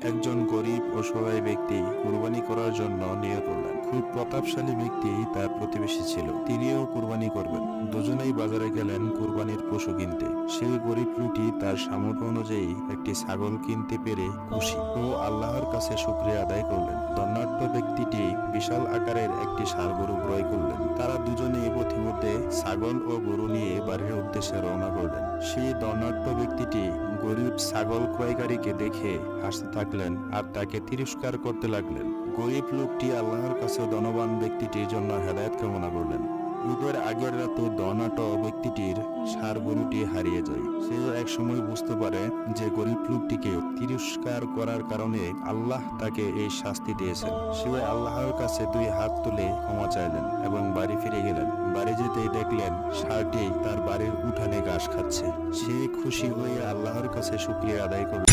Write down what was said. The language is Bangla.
একজন গরিব অসহায় ব্যক্তি কুরবানি করার জন্য নিয়োগ করলেন। খুব প্রতাপশালী ব্যক্তি তার প্রতিবেশী ছিল, তিনিও কুরবানি করবেন। দুজনেই বাজারে গেলেন কুরবানির পশু কিনতে। সেই গরিব লোকটি তার সামর্থ্য অনুযায়ী একটি ছাগল কিনতে পেরে খুশি ও আল্লাহর কাছে শুকরিয়া আদায় করলেন। ধনাঢ্য ব্যক্তিটি বিশাল আকারের একটি ষাঁড় গরু ক্রয় করলেন। তারা দুজনেই পথিমধ্যে ছাগল ও গরু নিয়ে বাড়ির উদ্দেশ্যে রওনা করলেন। সেই ধনাঢ্য ব্যক্তিটি গরিব ছাগল ক্রয়কারীকে দেখে হাসতে থাকলেন আর তাকে তিরস্কার করতে লাগলেন। গরিব লোকটি আল্লাহর কাছে ধনবান ব্যক্তিটির জন্য হেদায়েত কামনা করলেন। ঈদের আগের রাতে ধনাঢ্য ব্যক্তিটির ষাঁড় গরুটি হারিয়ে যায়। সে এক সময় বুঝতে পারে যে গরিব লোকটিকে তিরস্কার করার কারণে আল্লাহ তাকে এই শাস্তি দিয়েছেন। সে আল্লাহর কাছে দুই হাত তুলে ক্ষমা চাইলেন এবং বাড়ি ফিরে গেলেন। বাড়ি যেতেই দেখলেন ষাঁড়টি তার বাড়ির উঠানে ঘাস খাচ্ছে। সে খুশি হয়ে আল্লাহর কাছে শুকরিয়া আদায় করল।